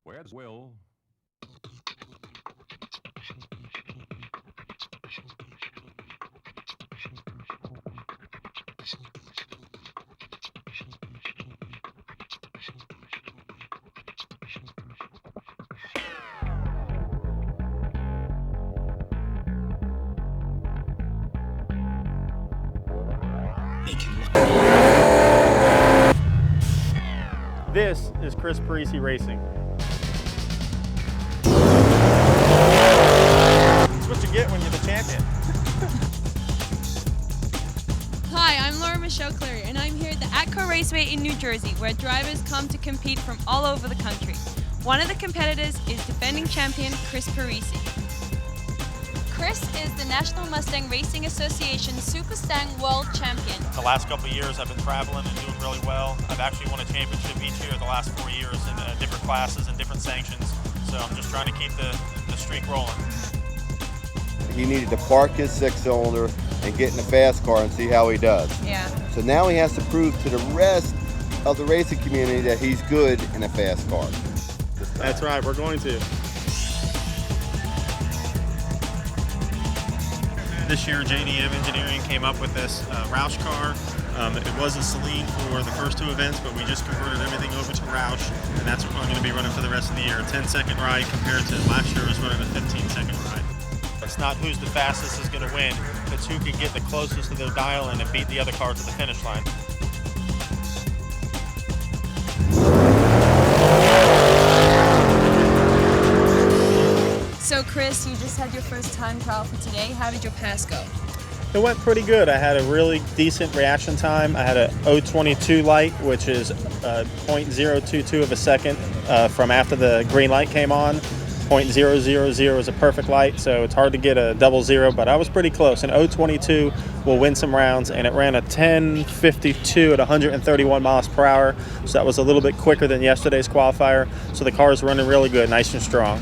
Where's Will? This is Chris Parisi Racing. That's what you get when you're the champion. Hi, I'm Laura Michelle Cleary, and I'm here at the ATCO Raceway in New Jersey, where drivers come to compete from all over the country. One of the competitors is defending champion Chris Parisi. Chris is the National Mustang Racing Association Super Stang World Champion. The last couple of years I've been traveling and doing really well. I've actually won a championship each year the last 4 years in different classes and different sanctions. So I'm just trying to keep the streak rolling. He needed to park his six-cylinder and get in a fast car and see how he does. Yeah. So now he has to prove to the rest of the racing community that he's good in a fast car. That's right, we're going to. This year, JDM Engineering came up with this Roush car. It was a Celine for the first two events, but we just converted everything over to Roush, and that's what I'm going to be running for the rest of the year. A 10-second ride compared to last year was running a 15-second ride. It's not who's the fastest is going to win, it's who can get the closest to their dial in and beat the other car to the finish line. So Chris, you just had your first time trial for today. How did your pass go? It went pretty good. I had a really decent reaction time. I had a 0.22 light, which is 0.022 of a second from after the green light came on. 0.000 is a perfect light, so it's hard to get a double zero, but I was pretty close. An 0.22 will win some rounds, and it ran a 10.52 at 131 miles per hour, so that was a little bit quicker than yesterday's qualifier. So the car is running really good, nice and strong.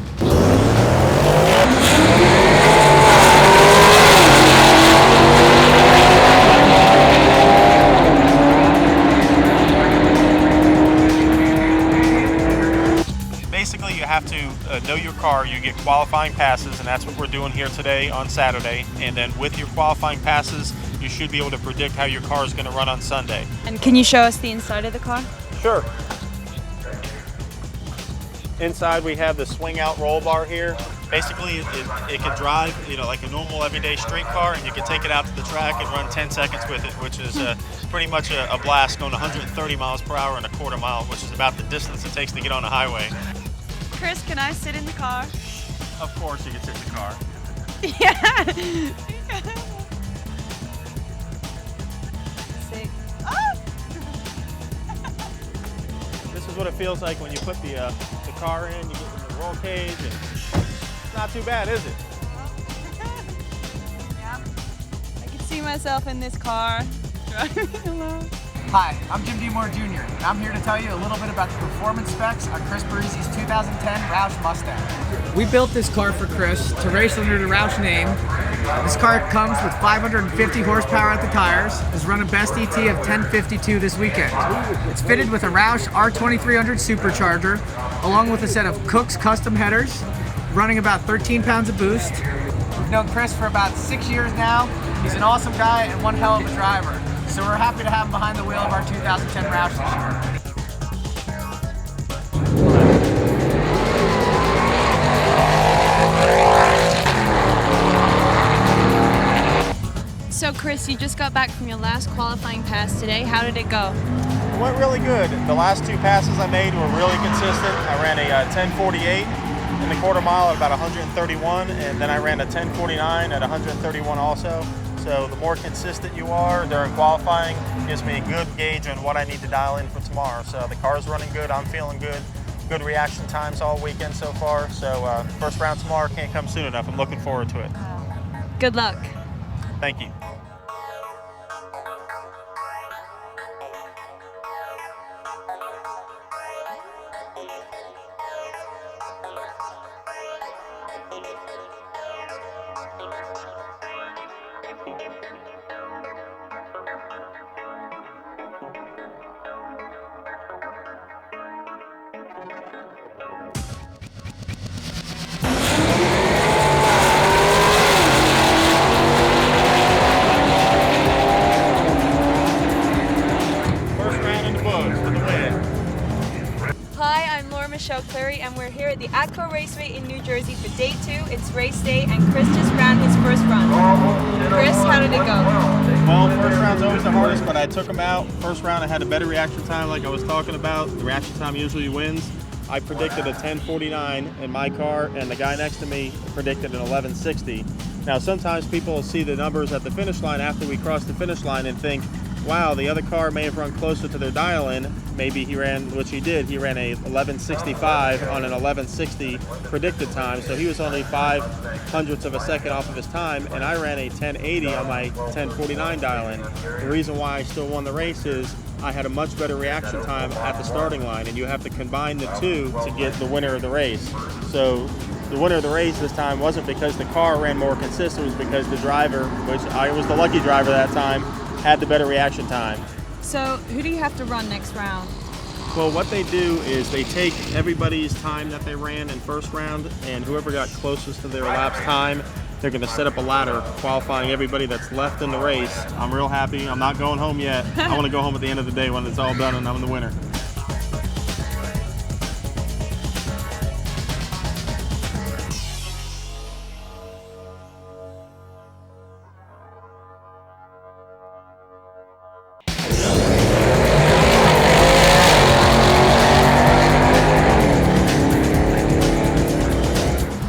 Basically, you have to know your car. You get qualifying passes, and that's what we're doing here today on Saturday. And then with your qualifying passes, you should be able to predict how your car is going to run on Sunday. And can you show us the inside of the car? Sure. Inside we have the swing out roll bar here. Basically it can drive, like a normal everyday street car, and you can take it out to the track and run 10 seconds with it, which is pretty much a blast, going 130 miles per hour in a quarter mile, which is about the distance it takes to get on a highway. Chris, can I sit in the car? Of course you can sit in the car. Yeah. Sick. Oh! This is what it feels like when you put the car in, you get in the roll cage, and it's not too bad, is it? Yeah. I can see myself in this car driving along. Hi, I'm Jim DeMore Jr., and I'm here to tell you a little bit about the performance specs on Chris Parisi's 2010 Roush Mustang. We built this car for Chris to race under the Roush name. This car comes with 550 horsepower at the tires, has run a best ET of 1052 this weekend. It's fitted with a Roush R2300 supercharger, along with a set of Cook's custom headers, running about 13 pounds of boost. We've known Chris for about 6 years now. He's an awesome guy and one hell of a driver. So we're happy to have him behind the wheel of our 2010 Roush this year. So Chris, you just got back from your last qualifying pass today. How did it go? It went really good. The last two passes I made were really consistent. I ran a 1048 in the quarter mile at about 131, and then I ran a 1049 at 131 also. So the more consistent you are during qualifying gives me a good gauge on what I need to dial in for tomorrow. So the car's running good, I'm feeling good. Good reaction times all weekend so far. So first round tomorrow can't come soon enough. I'm looking forward to it. Good luck. Thank you. Michelle Cleary, and we're here at the ATCO Raceway in New Jersey for day 2. It's race day, and Chris just ran his first run. Chris, how did it go? Well, first round's always the hardest, but I took him out. First round, I had a better reaction time like I was talking about. The reaction time usually wins. I predicted a 10:49 in my car, and the guy next to me predicted an 11:60. Now, sometimes people see the numbers at the finish line after we cross the finish line and think, wow, the other car may have run closer to their dial-in. Maybe he ran, which he did, he ran a 11:65 on an 11:60 predicted time, so he was only 0.05 of a second off of his time, and I ran a 10:80 on my 10:49 dial-in. The reason why I still won the race is I had a much better reaction time at the starting line, and you have to combine the two to get the winner of the race. So the winner of the race this time wasn't because the car ran more consistent, it was because the driver, which I was the lucky driver that time, had the better reaction time. So who do you have to run next round? Well, what they do is they take everybody's time that they ran in first round, and whoever got closest to their elapsed time, they're going to set up a ladder qualifying everybody that's left in the race. I'm real happy. I'm not going home yet. I want to go home at the end of the day when it's all done and I'm the winner.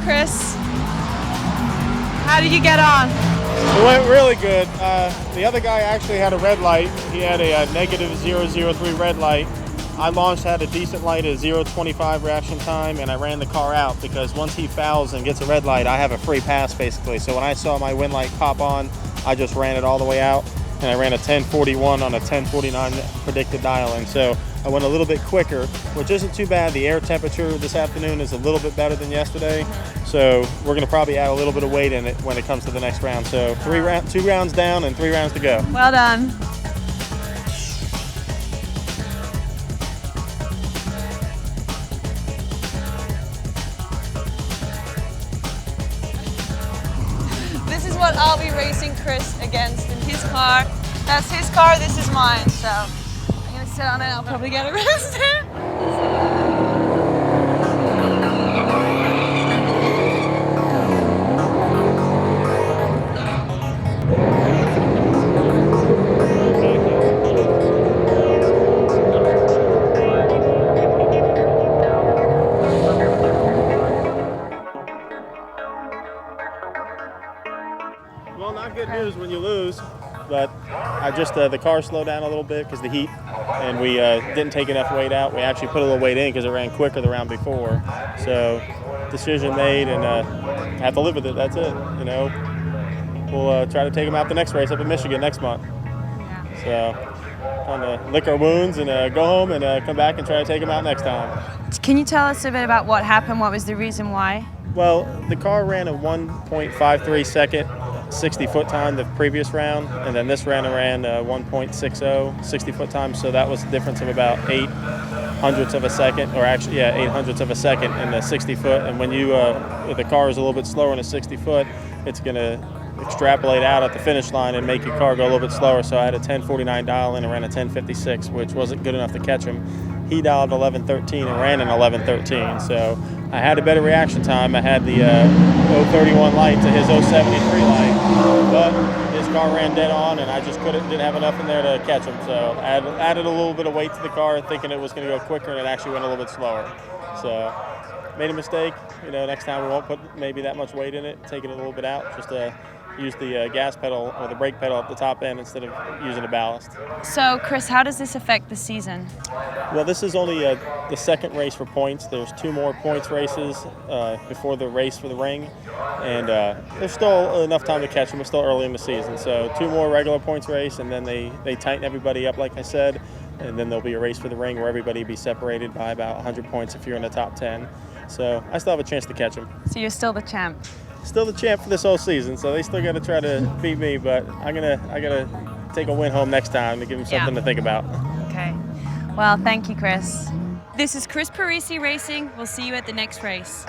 Chris, how did you get on? It went really good. The other guy actually had a red light. He had a negative 003 red light. I launched, had a decent light, a 0.25 reaction time, and I ran the car out because once he fouls and gets a red light, I have a free pass basically. So when I saw my win light pop on, I just ran it all the way out, and I ran a 10:41 on a 10:49 predicted dial-in. So I went a little bit quicker, which isn't too bad. The air temperature this afternoon is a little bit better than yesterday. So we're going to probably add a little bit of weight in it when it comes to the next round. So 2 rounds down and 3 rounds to go. Well done. This is what I'll be racing Chris against in his car. That's his car, this is mine. So I'm going to sit on it, I'll probably get arrested. Well, not good news when you lose, but I just the car slowed down a little bit because the heat, and we didn't take enough weight out. We actually put a little weight in because it ran quicker the round before. So decision made, and have to live with it. That's it. You know, we'll try to take them out the next race up in Michigan next month. Yeah. So kind of lick our wounds and go home and come back and try to take them out next time. Can you tell us a bit about what happened? What was the reason why? Well, the car ran a 1.53 second 60-foot time the previous round, and then this round it ran 1.60 60-foot time, so that was a difference of about 0.08 of a second, or actually, yeah, 0.08 of a second in the 60-foot. And when you the car is a little bit slower in a 60-foot, it's going to extrapolate out at the finish line and make your car go a little bit slower. So I had a 10:49 dial in and ran a 10:56, which wasn't good enough to catch him. He dialed 11:13 and ran an 11:13, so I had a better reaction time. I had the 031 light to his 073 light, but his car ran dead on, and I just didn't have enough in there to catch him. So I added a little bit of weight to the car, thinking it was going to go quicker, and it actually went a little bit slower. So made a mistake. You know, next time we won't put maybe that much weight in it, taking it a little bit out, just to use the gas pedal or the brake pedal at the top end instead of using a ballast. So, Chris, how does this affect the season? Well, this is only the second race for points. There's 2 more points races before the race for the ring, and there's still enough time to catch them. It's still early in the season, so 2 more regular points race, and then they tighten everybody up, like I said, and then there'll be a race for the ring where everybody will be separated by about 100 points if you're in the top 10. So I still have a chance to catch them. So you're still the champ? Still the champ for this whole season, so they still got to try to beat me, but I gotta take a win home next time to give them something to think about. Okay. Well, thank you, Chris. This is Chris Parisi Racing. We'll see you at the next race.